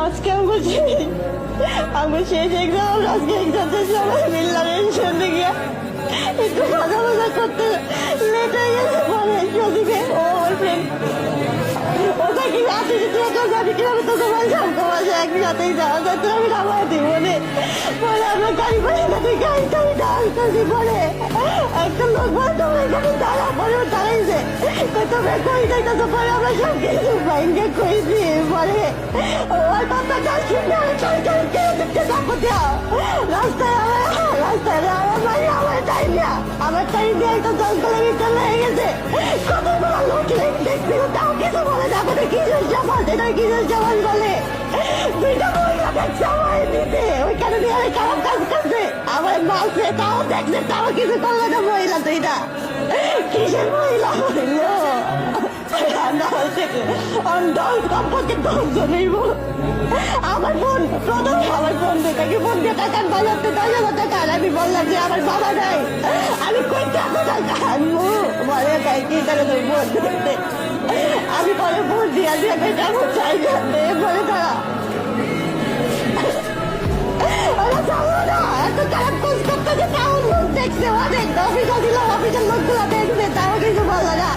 আজকে আমি শেষ এক্সাম, আজকে এক্সামটা সবাই মিললাম একসঙ্গে গিয়ে একটু মজা মজা করতে লেট হয়ে গেছে। পরে সদিকে ও আমার ফ্রেন্ড ওটা কি আছে যে তুই এখন যাবি কিভাবে, তোকে বলছিলাম তোমার একসাথেই যাওয়া যায়, তো আমি নামাই দিই বলে পরে আমরা গাড়ি করে তুই গাড়িটা আসতেছি। পরে একটা লোক বলে তোমরা এখানে দাঁড়া, পরে ও দাঁড়াইছে তোমরা কই যাইতেছো। পরে আমরা সব কিছু বাইকে কইছি। পরে ওর কথাটা শুনে আমি রাস্তায় আমার বাড়ি আমার টাইম না, আমার টাইম দিয়ে একটা 10 কিলোমিটার লেগে গেছে। কতগুলো লোক দেখছিল, তাও কিছু বলে না। আমাদের কিসের সমাজ, এটা কিসের সমাজ বলে? দুইটা মহিলা দেখছে আমার দিতে, ওইখানে দিয়ে আমি খারাপ কাজ করছে, আমার মাসে তাও দেখছে, তাও কিছু করলো না। মহিলা দুইটা কিসের মহিলা হইলো? আমার বোন প্রথম আমার বোন দুটাকে ফোন দিয়ে টাকার বাজাতে 10,000 টাকা। আমি বললাম যে আমার বাবা নাই, আমি কই টাকা আনবো? বলে তাই কি তাহলে তুই বোন দেখতে। আমি পরে বোন দিয়া দিয়ে যাবো চাই যাতে। বলে তারা ওরা যাবো না, এত খারাপ খোঁজ করতে তাও লোক দেখছে, অনেক অফিসার দিল, অফিসের লোকগুলো দেখবে, তাও কিছু বললো না।